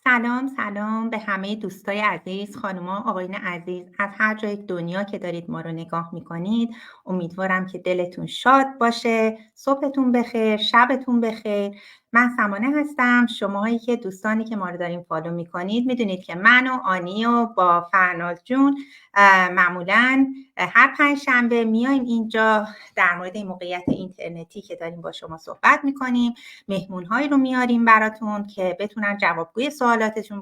سلام به همه دوستای عزیز، خانوما، آقایون عزیز از هر جای دنیا که دارید ما رو نگاه میکنید. امیدوارم که دلتون شاد باشه، صبحتون بخیر، شبتون بخیر. من سمانه هستم. شماهایی که دوستانی که ما رو دارین فالو میکنید میدونید که من و آنی و با فرناز جون معمولاً هر پنجشنبه میایم اینجا در مورد این موقعیت اینترنتی که داریم با شما صحبت میکنیم. مهمون‌هایی رو میاریم براتون که بتونن جوابگوی سوالاتتون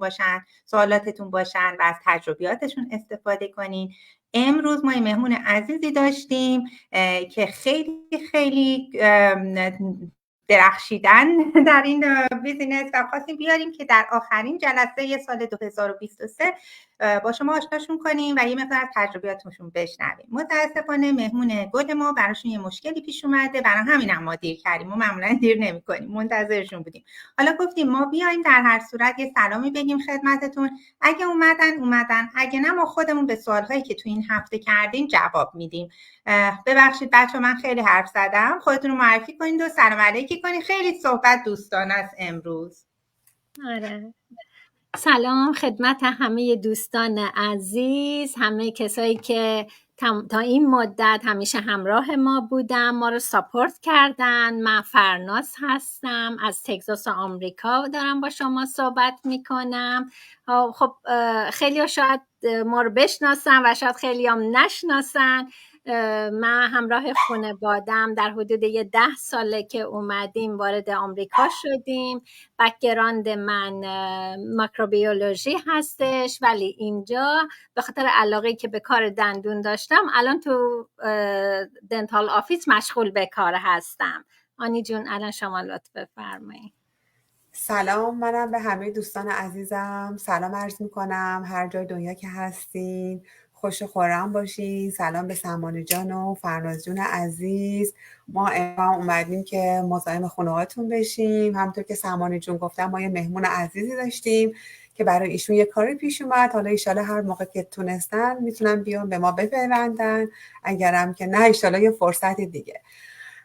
باشن و از تجربیاتشون استفاده کنین. امروز ما مهمون عزیزی داشتیم که خیلی درخشیدن در این بیزینس و خواستیم بیاریم که در آخرین جلسه سال 2023 با شما آشناشون کنیم و یه مقدار از تجربیاتشون بشنویم. متاسفانه مهمون گل ما براشون یه مشکلی پیش اومده، برای همین هم ما دیر کردیم. ما معمولا دیر نمی‌کنیم، منتظرشون بودیم. حالا گفتیم ما بیایم در هر صورت یه سلامی بگیم خدمتتون. اگه اومدن، اگه نه ما خودمون به سوال‌هایی که تو این هفته کردیم جواب میدیم. ببخشید بچه‌ها من خیلی حرف زدم. خودتون رو معرفی کنید و سلام علیکی کنید. خیلی صحبت دوستانه است امروز. آره. سلام خدمت همه دوستان عزیز، همه کسایی که تا این مدت همیشه همراه ما بودن، ما رو ساپورت کردن. من فرناز هستم، از تگزاس آمریکا دارم با شما صحبت میکنم. خب خیلی ها شاید ما رو بشناسن و شاید خیلی هم نشناسن. من همراه خانواده‌ام در حدود 10 ساله که اومدیم وارد آمریکا شدیم. بک‌گراند من ماکروبیولوژی هستش، ولی اینجا به خاطر علاقه‌ای که به کار دندون داشتم الان تو دنتال آفیس مشغول به کار هستم. آنی جون الان شما لطف بفرمایید. سلام، منم به همه دوستان عزیزم سلام عرض میکنم. هر جای دنیا که هستین خوش و خرم باشین. سلام به سمانه جان و فرناز جون عزیز. ما امروز اومدیم که مزاحم خونه‌هاتون بشیم. همونطور که سمانه جون گفتم ما یه مهمون عزیزی داشتیم که برای ایشون یه کاری پیش اومد. حالا ایشالا هر موقع که تونستن میتونن بیان به ما بپیوندن، اگرم که نه ایشالا یه فرصت دیگه.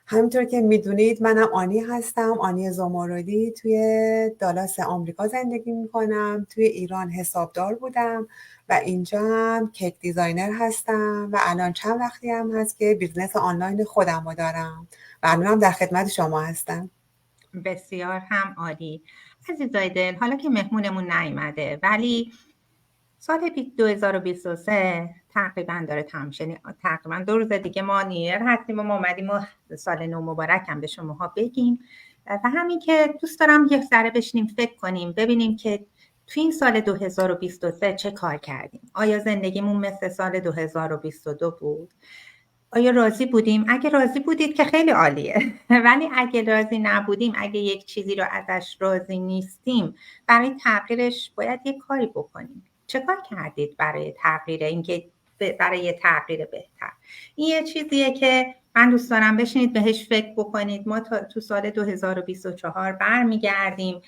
همینطور که میدونید منم آنی هستم، آنی زمردی. توی دالاس آمریکا زندگی میکنم. توی ایران حسابدار بودم و اینجا هم کیک دیزاینر هستم و الان چند وقتی هم هست که بیزنس آنلاین خودم رو دارم و الان هم در خدمت شما هستم. بسیار هم عالی. عزیزای دل، حالا که مهمونمون نیومده ولی سال 2023 تقریبا داره تمام میشه، تقریبا 2 روز دیگه ما نیویر هستیم و ما اومدیم و سال نو مبارک هم به شماها بگیم و همین که دوست دارم یه ذره بشینیم فکر کنیم ببینیم که تو این سال 2023 چه کار کردیم. آیا زندگیمون مثل سال 2022 بود؟ آیا راضی بودیم؟ اگه راضی بودید که خیلی عالیه ولی اگه راضی نبودیم، اگه یک چیزی رو ازش راضی نیستیم، برای تغییرش باید یک کاری بکنیم. چه کار کردید برای تغییر برای یه تغییر بهتر؟ این یه چیزیه که من دوست دارم بشینید بهش فکر بکنید. ما تو سال 2024 برمیگردیم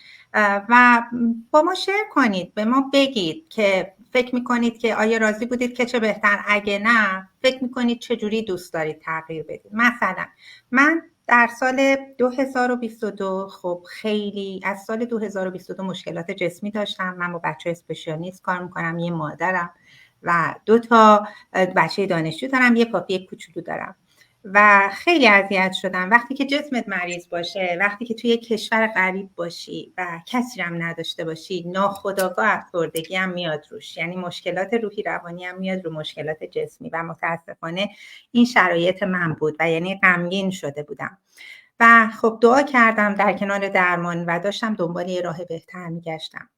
و با ما شیر کنید، به ما بگید که فکر میکنید که آیا راضی بودید که چه بهتر، اگه نه فکر میکنید چجوری دوست دارید تغییر بدید. مثلا من در سال 2022 خب خیلی از سال 2022 مشکلات جسمی داشتم. من با بچه اسپشیالیست کار میکنم، یه مادرم و 2 بچه دانشجو دارم، یه پاپی کوچولو دارم و خیلی اذیت شدم وقتی که جسمت مریض باشه، وقتی که توی کشور غریب باشی و کسی هم نداشته باشی، ناخودآگاه افسردگی هم میاد روش، یعنی مشکلات روحی روانی هم میاد رو مشکلات جسمی و متاسفانه این شرایط من بود و یعنی غمگین شده بودم و خب دعا کردم در کنار درمان و داشتم دنبال یه راه بهتر میگشتم.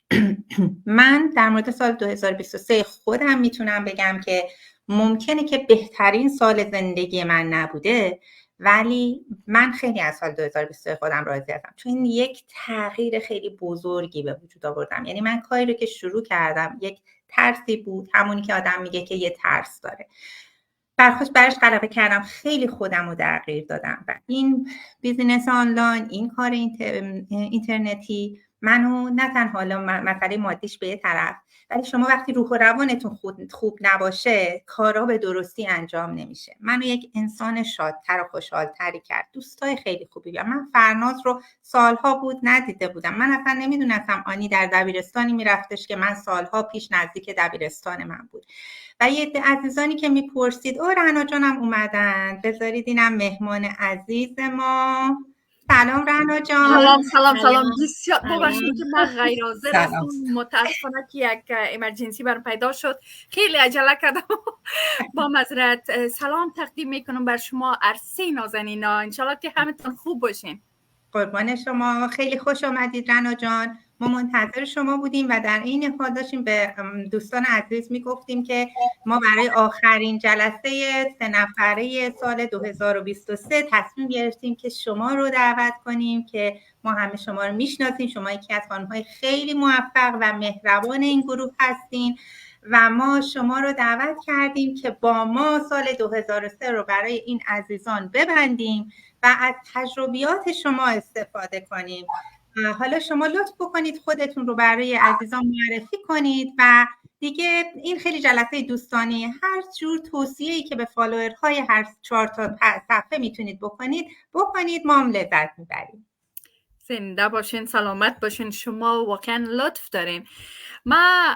من در مورد سال 2023 خودم میتونم بگم که ممکنه که بهترین سال زندگی من نبوده، ولی من خیلی از سال 2023 خودم راضی هستم چون این یک تغییر خیلی بزرگی به وجود آوردم. یعنی من کاری رو که شروع کردم یک ترسی بود، همونی که آدم میگه که یه ترس داره، برش غلبه کردم، خیلی خودم رو تغییر دادم و این بیزینس آنلاین، این کار اینترنتی منو نه تنها حالا مسئله مادیش به یه طرف، ولی شما وقتی روح و روانتون خوب نباشه کارا به درستی انجام نمیشه. منو یک انسان شادتر و خوشحالتری کرد. دوستای خیلی خوبی بیام. من فرناز رو سالها بود ندیده بودم. من اصلا نمیدونستم آنی در دبیرستانی میرفتش که من سالها پیش نزدیک دبیرستان من بود. و یه عده عزیزانی که میپرسید رنا جانم اومدن، بذارید اینم مهمان عزیز ما. سلام رنا جان. سلام. بسیار ببخشید که من غیر حاضر هستم، متاسفانه که یک امرجنسی برام پیدا شد، خیلی عجله کردم. با معذرت سلام تقدیم میکنم بر شما عرصه نازنینا، انشالله که همتون خوب باشین. قربان شما، خیلی خوش آمدید رنا جان. ما منتظر شما بودیم و در این حال داشتیم به دوستان عزیز میگفتیم که ما برای آخرین جلسه 3 نفره سال 2023 تصمیم گرفتیم که شما رو دعوت کنیم که ما همه شما رو میشناسیم. شما یکی از خانم‌های خیلی موفق و مهربان این گروه هستین و ما شما رو دعوت کردیم که با ما سال 2003 رو برای این عزیزان ببندیم و از تجربیات شما استفاده کنیم. حالا شما لطف بکنید خودتون رو برای عزیزان معرفی کنید و دیگه این خیلی جلسه دوستانی، هر جور توصیه‌ای که به فالوورهای هر 4 تا صفحه میتونید بکنید، ما هم لذت میبریم. زنده باشین، سلامت باشین، شما واقعا لطف دارین. ما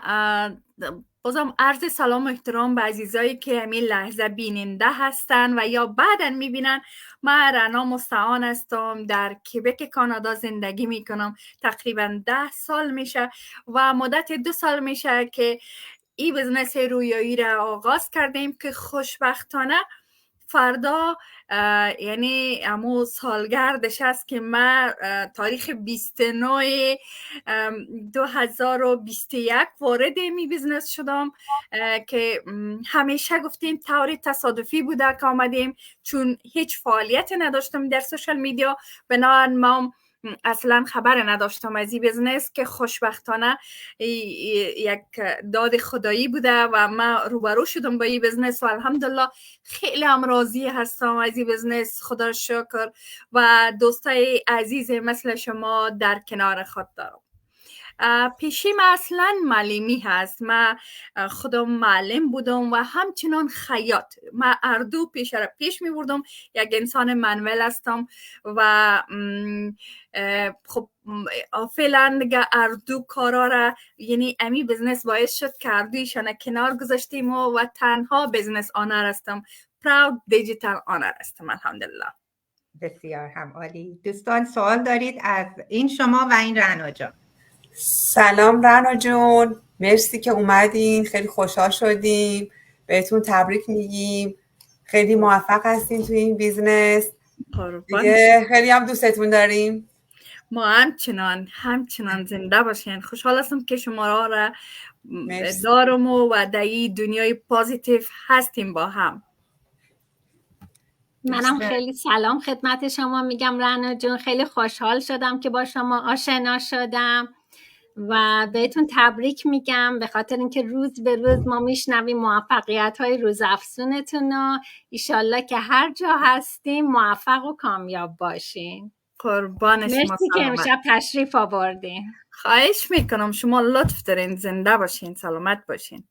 بازم عرض سلام و احترام به عزیزایی که همین لحظه بیننده هستن و یا بعداً میبینن. من رنا مستعان هستم، در کبک کانادا زندگی میکنم. تقریبا 10 سال میشه و مدت 2 سال میشه که این بزنس رویایی را آغاز کردیم که خوشبختانه فردا یعنی امو سالگردش است که من تاریخ 29 2021 وارد می بیزنس شدم که همیشه گفتیم طوری تصادفی بوده که آمدیم، چون هیچ فعالیت نداشتم در سوشال میدیا، بنابراین ما اصلا خبر نداشتم از این بیزنس که خوشبختانه یک داد خدایی بوده و من روبرو شدم با این بیزنس و الحمدلله خیلی هم راضی هستم از این بیزنس، خدا شکر، و دوستای عزیز مثل شما در کنار خود دارم. پیشیم اصلا معلمی هست، من خودم معلم بودم و همچنان خیاط. من اردو پیش می بردم، یک انسان منول هستم و خب فعلا دیگه اردو کارا را، یعنی امی بزنس باعث شد که اردویشان کنار گذاشتیم و تنها بزنس آنر هستم، پراود دیجیتال آنر هستم الحمدلله. بسیار هم عالی. دوستان سوال دارید از این شما و این رنا جان؟ سلام رنا جون، مرسی که اومدین، خیلی خوشحال شدیم، بهتون تبریک میگیم، خیلی موفق هستین تو این بیزنس دیگه، خیلی هم دوستتون داریم. ما همچنان زنده باشین. خوشحال هستم که شما را دارم و در این دنیای پازیتیو هستیم با هم. منم خیلی سلام خدمت شما میگم رنا جون، خیلی خوشحال شدم که با شما آشنا شدم و بهتون تبریک میگم به خاطر اینکه روز به روز ما میشنویم موفقیت‌های روزافزونتون و ایشالله که هر جا هستیم موفق و کامیاب باشین. قربان شما، مرسی که امشب تشریف آوردین. خواهش میکنم، شما لطف دارین، زنده باشین، سلامت باشین.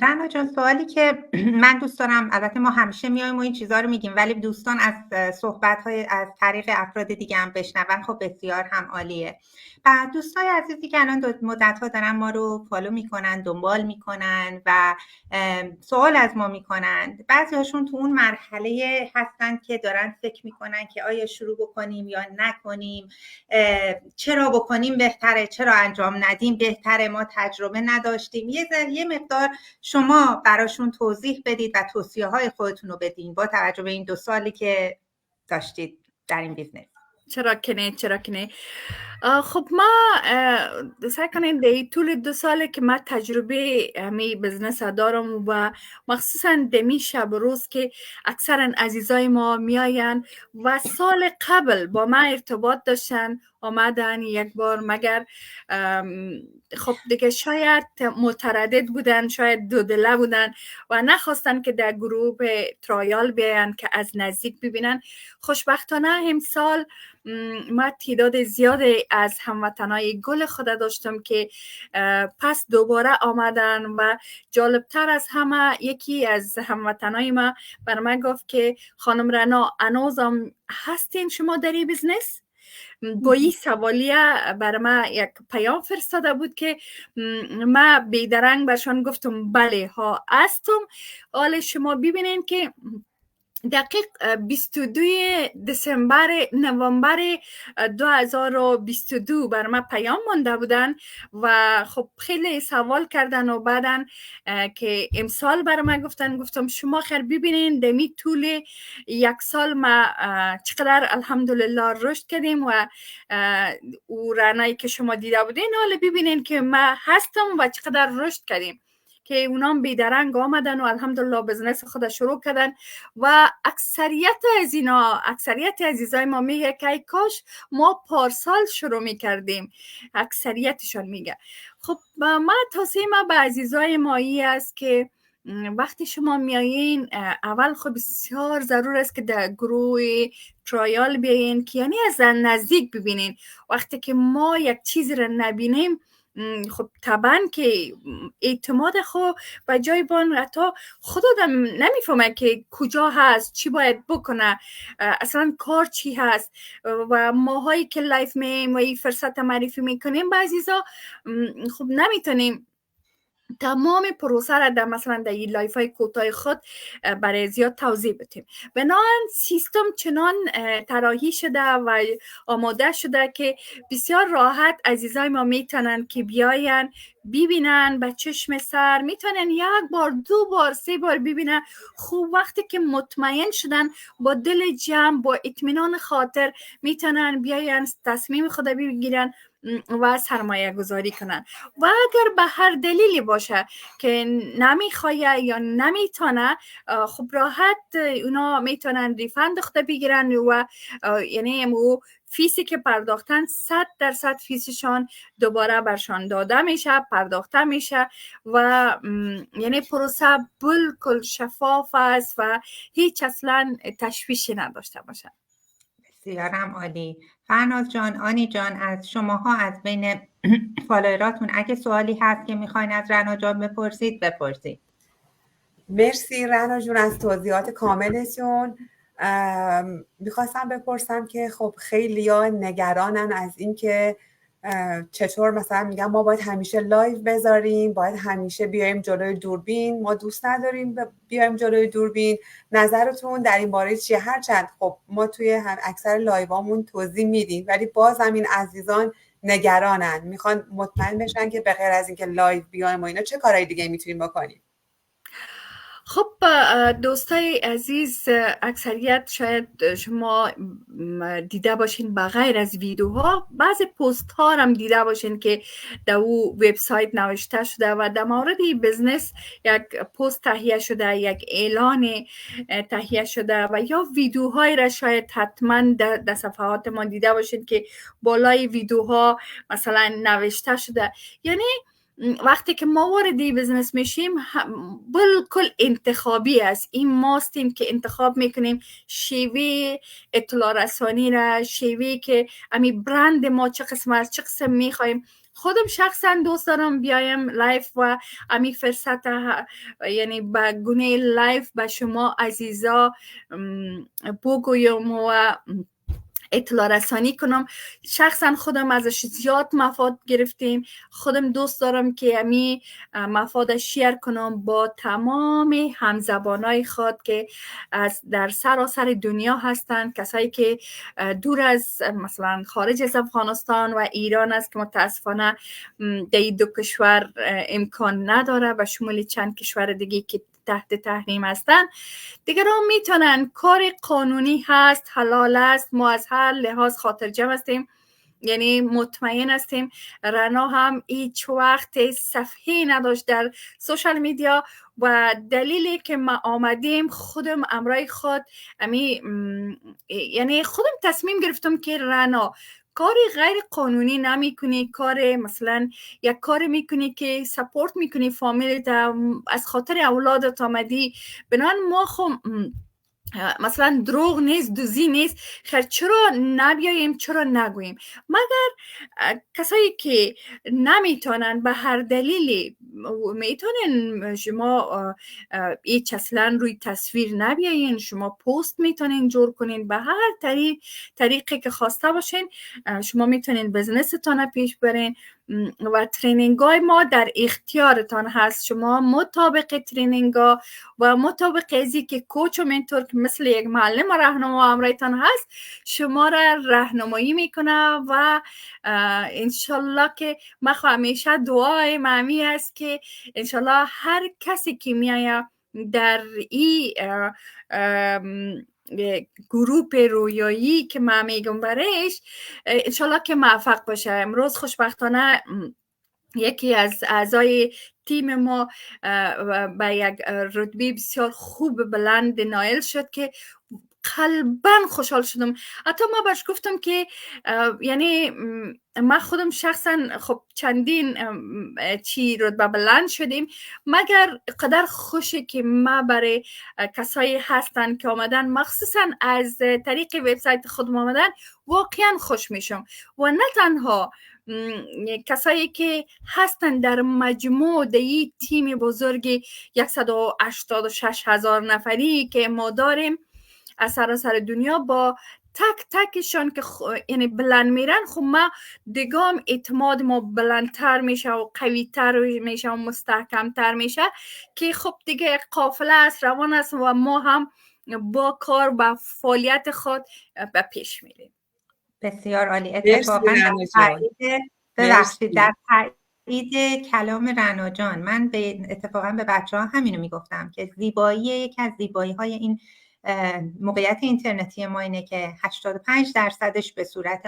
رنا جان، سوالی که من دوست دارم، البته ما همیشه میایم و این چیزا رو میگیم ولی دوستان از صحبت‌های از طریق افراد دیگه هم بشنون، خب بسیار هم عالیه. و دوستای عزیزی که الان مدت‌ها دارن ما رو فالو میکنن، دنبال میکنن و سوال از ما میکنن، بعضی‌هاشون تو اون مرحله هستن که دارن فکر میکنن که آیا شروع بکنیم یا نکنیم، چرا بکنیم بهتره، چرا انجام ندیم بهتره، ما تجربه نداشتیم. یه مقدار شما براشون توضیح بدید و توصیه‌های خودتون رو بدین با توجه به این 2 سالی که داشتید در این بیزنس. چرا که نه. خب ما سعی کنیم در طول 2 ساله که من تجربه همی بزنس دارم و مخصوصا دمی شب روز که اکثرا عزیزای ما میاین و سال قبل با من ارتباط داشتن، آمدن یک بار، مگر خب دیگه شاید متردد بودن، شاید دودله بودن و نخواستن که در گروه ترایال بیان که از نزدیک ببینن. خوشبختانه امسال ما تعداد زیادی از هموطنای گل خود داشتم که پس دوباره آمدن و جالبتر از همه یکی از هموطنای ما بر من گفت که خانم رنا هنوزم هستین شما در این بزنس؟ با این سوالیه بر ما یک پیام فرستاده بود که ما بیدرنگ برشان گفتم بله ها هستم. حال شما ببینین که دقیق 22 نوامبر 2022 بر من پیام مانده بودن و خب خیلی سوال کردن و بعدن که امسال بر من گفتم شما خیر ببینین دمی طول یک سال ما چقدر الحمدلله رشد کردیم و او رنایی که شما دیده بودین حالا ببینین که ما هستم و چقدر رشد کردیم که اونام بیدرنگ آمدن و الحمدلله بزنس خود شروع کردن و اکثریت عزیزای ما میگه که ای کاش ما پارسال شروع میکردیم. اکثریتشان میگه. خب ما توصیه ما به عزیزای مایی است که وقتی شما میایین اول خب بسیار ضرور است که در گروه ترایال بیاین که یعنی از نزدیک ببینین. وقتی که ما یک چیز را نبینیم خب طبعا که اعتماد خو و جای بان حتی خود آدم نمیفهمه که کجا هست، چی باید بکنه، اصلا کار چی هست. و ماهایی که لایف میم و این فرصت معرفی میکنیم با عزیزا خب نمیتونیم تمام پروسه را در مثلا در این لایف های کوتاه خود برای زیاد توضیح بدیم. بنابراین سیستم چنان طراحی شده و آماده شده که بسیار راحت عزیزای ما میتونن که بیاین ببینن به چشم سر، میتونن یک بار، دو بار، سه بار ببینن. خوب وقتی که مطمئن شدن با دل جمع، با اطمینان خاطر میتونن بیاین تصمیم خود بگیرن و سرمایه گذاری کنن. و اگر به هر دلیلی باشه که نمیخواه یا نمیتونه خب راحت اونا میتونن ریفند خود بگیرن و یعنی فیسی که پرداختن 100% فیسشان دوباره برشان داده میشه، پرداخته میشه و یعنی پروسه بالکل شفاف است و هیچ اصلا تشویشی نداشته باشه. بسیارم عالی. فرناز جان، آنی جان، از شماها از بین فالووراتون اگه سوالی هست که میخواین از رنا جان بپرسید. مرسی رنا جون از توضیحات کاملتون. میخواستم بپرسم که خب خیلی‌ها نگرانن از این که چطور مثلا میگم ما باید همیشه لایو بذاریم، باید همیشه بیایم جلوی دوربین، ما دوست نداریم بیایم جلوی دوربین. نظرتون در این باره چیه؟ هرچند خب ما توی اکثر لایوامون توضیح میدیم ولی باز هم این عزیزان نگرانن، میخوان مطمئن بشن که به غیر از اینکه لایو بیایم و اینا چه کارهای دیگه میتونیم بکنیم. خب دوستای عزیز، اکثریت شاید شما دیده باشین بغیر از ویدیوها بعضی پست ها هم دیده باشین که در او وبسایت نوشته شده و در مورد بزنس یک پست تهیه شده، یک اعلان تهیه شده و یا ویدیوهای را شاید حتما در صفحات ما دیده باشین که بالای ویدیوها مثلا نوشته شده. یعنی وقتی که ما وارد بزنس میشیم بالکل انتخابی است. این ماستیم که انتخاب میکنیم شیوه اطلاع رسانی را، شیوه که امی برند ما چه قسم است، چه قسم میخوایم. خودم شخصا دوست دارم بیایم لایف و امی فرصت یعنی با گونه لایف به شما عزیزا بگویم و اطلاع رسانی کنم. شخصا خودم ازش زیاد مفاد گرفتیم. خودم دوست دارم که امی مفاد شیر کنم با تمام همزبانای خود که در سراسر دنیا هستند، کسایی که دور از مثلا خارج از افغانستان و ایران است که متاسفانه در این دو کشور امکان نداره و شمول چند کشور دیگه که تحت تحریم هستن. دیگران میتونن، کار قانونی هست، حلال است، ما از هر لحاظ خاطر جمع هستیم، یعنی مطمئن هستیم. رنا هم هیچ وقت صفحه نداشت در سوشال میدیا و دلیلی که ما آمدیم خودم امرای خود یعنی خودم تصمیم گرفتم که رنا کاری غیر قانونی نمی کنی، کار مثلا یک کار میکنی که سپورت میکنی فامیلیت، از خاطر اولادت آمدی. بنان ما خب مثلا دروغ نیست، دزدی نیست. خیر چرا نبیاییم، چرا نگوییم؟ مگر کسایی که نمیتونن به هر دلیلی، میتونن شما هیچ اصلا روی تصویر نبیایین، شما پست میتونین جور کنین به هر طریقی که خواسته باشین. شما میتونین بزنستان پیش برین و ترینینگ های ما در اختیارتان هست. شما مطابق ترینینگ ها و مطابق ازی که کوچ و منتور که مثل یک معلم و راهنما امرایتان هست شما را راهنمایی میکنه و انشالله که من همیشه دعای معمی است که انشالله هر کسی که میایه در این گروپ رویایی که من میگم برش انشالله که موفق باشه. امروز خوشبختانه یکی از اعضای تیم ما به یک رتبه بسیار خوب بلند نائل شد که قلباً خوشحال شدم. حتی ما باش گفتم که یعنی ما خودم شخصا خب چندین چی رتبه بلند شدیم، مگر قدر خوشی که ما برای کسایی هستن که آمدن مخصوصا از طریق وبسایت خودم آمدن واقعا خوش میشم. و نه تنها کسایی که هستن در مجموع دی تیم بزرگی 186,000 نفری که ما داریم از سراسر دنیا، با تک تکشان که یعنی بلند میرن، خب ما دیگام اعتماد ما بلندتر میشه و قویتر میشه و مستحکمتر میشه که خب دیگه قافله است، روان است و ما هم با کار و فعالیت خود به پیش میریم. بسیار عالی. اتفاقا در تایید کلام رنا جان، من اتفاقا به بچه‌ها همینو میگفتم که زیبایی، یکی از زیبایی‌های این موقعیت اینترنتی ما اینه که 85% به صورت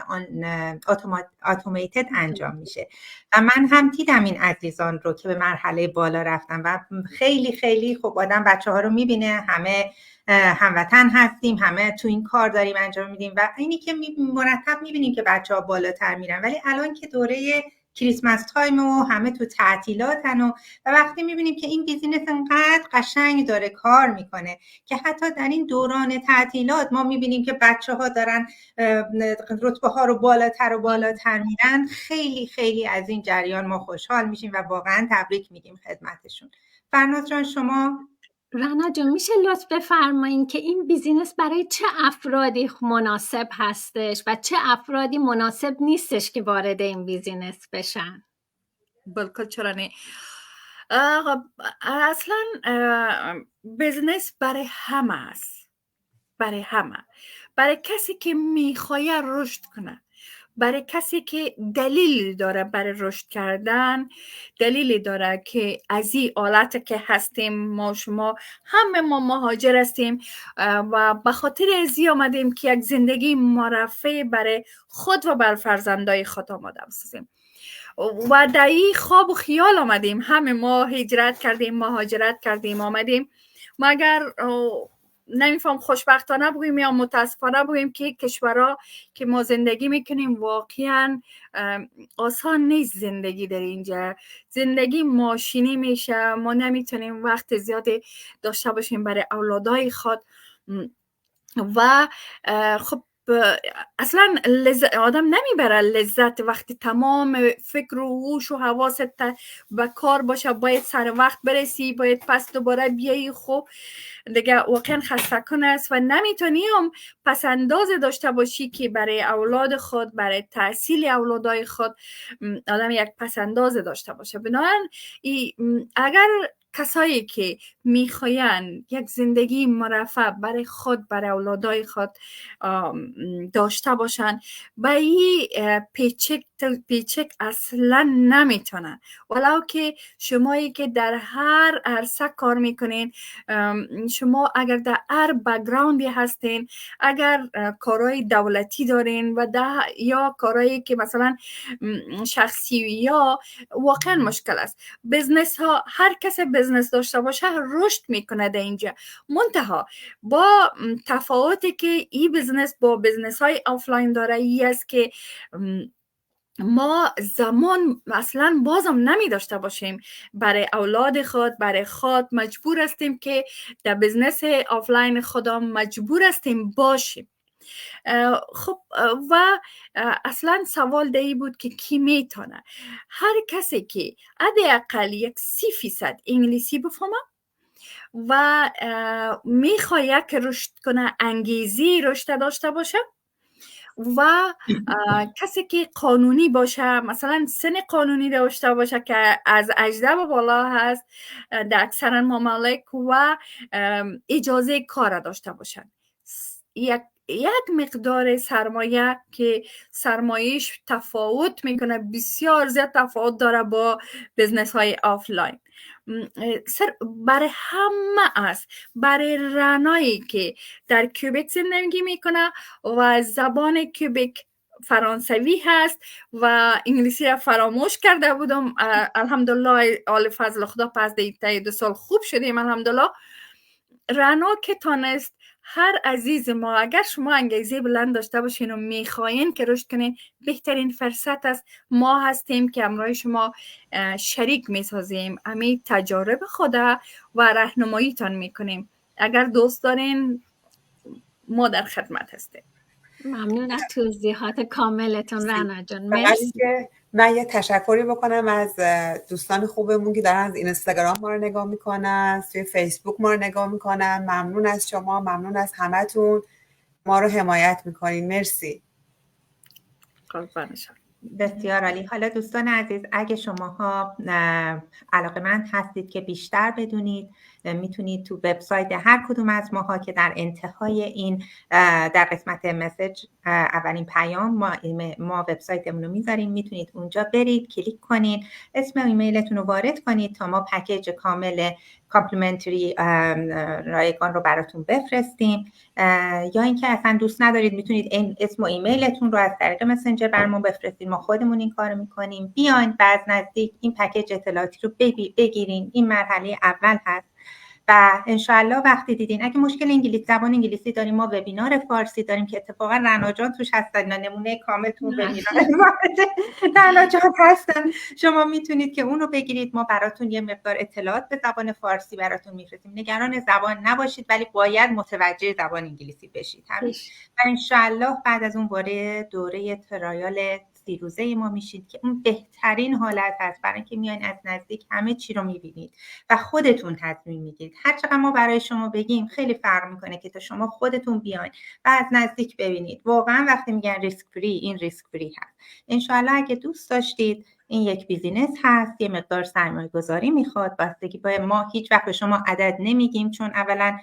اتوماتد انجام میشه و من هم دیدم این عزیزان رو که به مرحله بالا رفتن و خیلی خیلی خب آدم بچه‌ها رو میبینه، همه هموطن هستیم، همه تو این کار داریم انجام میدیم و اینی که مرتب میبینیم که بچه‌ها بالاتر میرن. ولی الان که دوره کریسمس تایم و همه تو تعطیلاتن و وقتی میبینیم که این بیزینس انقدر قشنگ داره کار میکنه که حتی در این دوران تعطیلات ما میبینیم که بچه‌ها دارن رتبه ها رو بالاتر و بالاتر میرن. خیلی خیلی از این جریان ما خوشحال میشیم و واقعا تبریک میگیم خدمتشون. فرناز جان شما؟ رنا جان میشه لطف بفرمایین که این بیزینس برای چه افرادی مناسب هستش و چه افرادی مناسب نیستش که وارد این بیزینس بشن؟ بالکل چرا نه. اصلا بیزنس برای همه است، برای همه، برای کسی که میخواد رشد کنه، برای کسی که دلیل داره برای رشد کردن، دلیلی داره که از این حالت که هستیم ما شما همه ما مهاجر هستیم و به خاطر ازی آمدیم که یک زندگی مرفه برای خود و بر فرزندای خود آماده بسازیم و در این خواب و خیال آمدیم. همه ما هجرت کردیم، مهاجرت کردیم، آمدیم، مگر نمیفهم خوشبختانه بگویم یا متاسفانه بگویم که کشورها که ما زندگی میکنیم واقعا آسان نیست. زندگی در اینجا زندگی ماشینی میشه، ما نمیتونیم وقت زیادی داشته باشیم برای اولادای خود و خب اصلا آدم نمیبره لذت وقتی تمام فکر و هوش و حواست به کار باشه، باید سر وقت برسی، باید پس دوباره بیایی. خوب دیگه واقعا خسته کنه است و نمیتونیم پس انداز داشته باشی که برای اولاد خود، برای تحصیل اولادای خود آدم یک پس انداز داشته باشه. بنابراین اگر کسایی که میخواین یک زندگی مرفه برای خود، برای اولادای خود داشته باشن، با این پیچک اصلا نمیتونن. ولو که شمایی که در هر عرصه کار میکنین، شما اگر در هر بک‌گراندی هستین، اگر کارهای دولتی دارین و یا کارهایی که مثلا شخصی یا واقعا مشکل است. بزنس ها، هر کس بزنس داشته باشه رشد میکنه در اینجا، منتها با تفاوتی که این بزنس با بزنس های آفلاین داره ای است که ما زمان اصلا بازم نمی داشته باشیم برای اولاد خود، برای خود مجبور هستیم که در بزنس آفلاین خودم مجبور هستیم باشیم. خب و اصلا سوال دی بود که کی میتونه؟ هر کسی که حداقل 30% انگلیسی بفهمه و میخواد که رشد کنه، انگیزه رشد داشته باشه و کسی که قانونی باشه، مثلا سن قانونی داشته باشه که از 18 به بالا هست در اکثر ممالک و اجازه کار داشته باشن. یک مقدار سرمایه که سرمایهش تفاوت میکنه، بسیار زیاد تفاوت داره با بزنس های آفلاین. برای همه است، برای رانایی که در کیوبک زندگی میکنه و زبان کیوبک فرانسوی هست و انگلیسی را فراموش کرده بودم، الحمدلله آل فضل خدا پس دیگه 2 سال خوب شدیم الحمدلله. رانا که تانست هر عزیز ما، اگر شما انگیزه بلند داشته باشین و میخواین که رشد کنین، بهترین فرصت است. ما هستیم که همراه شما شریک میسازیم، همین تجارب خدا و راهنماییتان میکنیم. اگر دوست دارین ما در خدمت هستیم. ممنون از توضیحات کاملتون رنا جان، مرسی. من یه تشکری بکنم از دوستان خوبمون که دارن از اینستاگرام ما رو نگاه میکنن، توی فیسبوک ما رو نگاه میکنن. ممنون از شما، ممنون از همتون، ما رو حمایت میکنین. مرسی. قربانشان. بسیار عالی. حالا دوستان عزیز، اگه شماها علاقه‌مند هستید که بیشتر بدونید، میتونید تو وبسایت هر کدوم از ماها که در انتهای این در قسمت مسیج اولین پیام ما وبسایتمون رو میذاریم، میتونید اونجا برید کلیک کنید، اسم و ایمیلتون رو وارد کنید تا ما پکیج کامل کامپلیمنتری رایگان رو براتون بفرستیم. یا اینکه اصلا دوست ندارید میتونید اسم و ایمیلتون رو از طریق مسنجر برامون بفرستید، ما خودمون این کارو میکنیم. بیاین بعد نزدیک این پکیج اطلاعاتی رو بگیرین. این مرحله اول هست و انشاءالله وقتی دیدین اگه مشکل زبان انگلیسی داریم، ما وبینار فارسی داریم که اتفاقا رنا جان توش هستن، نمونه کاملتون وبینار رنا جان هستن، شما میتونید که اون رو بگیرید. ما براتون یه مقدار اطلاعات به زبان فارسی براتون میفرستیم. نگران زبان نباشید، ولی باید متوجه زبان انگلیسی بشید. همین و انشاءالله بعد از اون دوره ترایال 30 روزه ما میشید که اون بهترین حالت هست، برای اینکه میاین از نزدیک همه چی رو میبینید و خودتون تصمیم میگیرید. هر چقدر ما برای شما بگیم خیلی فرق میکنه که تا شما خودتون بیاین و از نزدیک ببینید. واقعا وقتی میگن ریسک فری، این ریسک فری هست. انشاءالله اگه دوست داشتید، این یک بیزینس هست، یه مقدار سرمایه گذاری میخواد. بستگی با ما هیچ وقت به شما عدد نمیگیم، چون اولا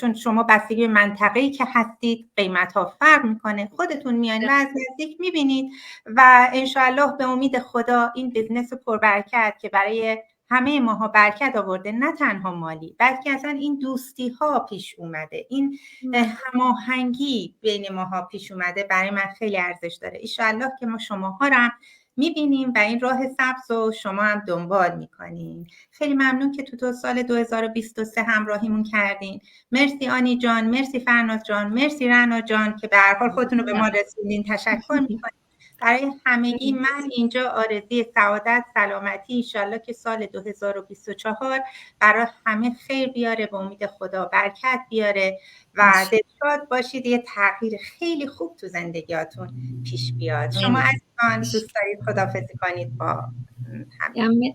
چون شما بستگی به منطقه‌ای که هستید قیمت ها فرق میکنه. خودتون میاین و از نزدیک میبینید و انشاءالله به امید خدا این بیزنس پربرکت که برای همه ماها برکت آورده، نه تنها مالی بلکه اصلا این دوستی ها پیش اومده، این هماهنگی بین ماها پیش اومده، برای من خیلی ارزش داره. انشاءالله که ما شماها رو هم میبینیم و این راه سبز رو شما هم دنبال میکنین. خیلی ممنون که تو سال 2023 همراهیمون کردین. مرسی آنی جان، مرسی فرناز جان، مرسی رنا جان که به هر حال خودتون رو به ما رسوندین. تشکر میکنیم. برای همگی من اینجا آرزوی سعادت، سلامتی، انشالله که سال 2024 برای همه خیر بیاره، به امید خدا برکت بیاره و دلشاد باشید، یه تغییر خیلی خوب تو زندگیاتون پیش بیاد. شما عزیزان دوست دارید خداحافظی کنید با همین؟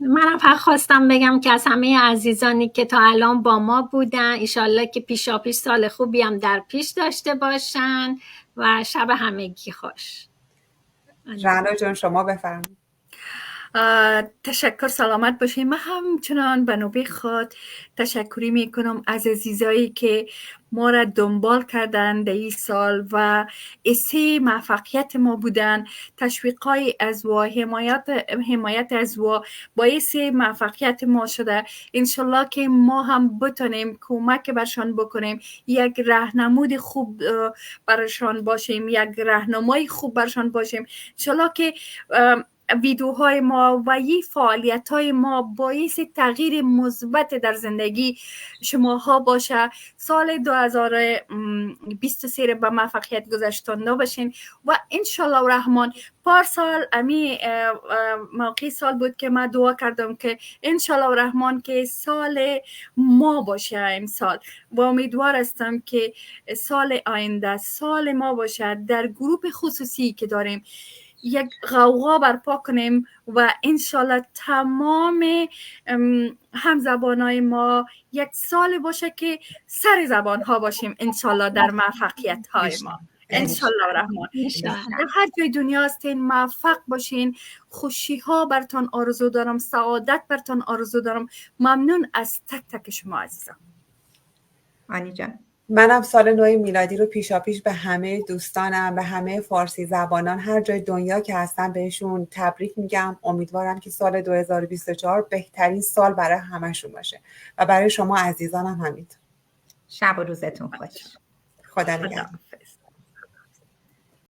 منم فقط خواستم بگم که از همه عزیزانی که تا الان با ما بودن، ایشالله که پیشاپیش سال خوبی هم در پیش داشته باشن و شب همگی خوش. رنا جان شما بفرمایید. تشکر، سلامت باشین. من همچنان به نوبه خود تشکری میکنم از عزیزایی که ما را دنبال کردن در این سال و اسه موفقیت ما بودن، تشویقای از و حمایت از و باعث موفقیت ما شده. انشالله که ما هم بتونیم کمک برشان بکنیم، یک راهنمود خوب برشان باشیم، یک راهنمای خوب برشان باشیم. انشالله که ویدیوهای ما و این فعالیت‌های ما باعث تغییر مثبت در زندگی شماها باشه. سال 2023 به موفقیت گذشتانده باشین و انشالله رحمان پارسال امی موقع سال بود که من دعا کردم که انشالله رحمان که سال ما باشه امسال و امیدوار هستم که سال آینده سال ما باشه. در گروپ خصوصی که داریم یک غوغا برپا کنیم و انشالله تمام همزبانای ما یک سال باشه که سر زبان ها باشیم انشالله در موفقیت های ما انشالله رحمان. در هر جای دنیا هستین موفق باشین. خوشی ها برتان آرزو دارم، سعادت برتان آرزو دارم. ممنون از تک تک شما عزیزان. آنی جان منم سال نو میلادی رو پیشاپیش به همه دوستانم، به همه فارسی زبانان هر جای دنیا که هستن بهشون تبریک میگم. امیدوارم که سال 2024 بهترین سال برای همشون باشه و برای شما عزیزانم همینطور. شب و روزتون خوش. خدا نگهدار.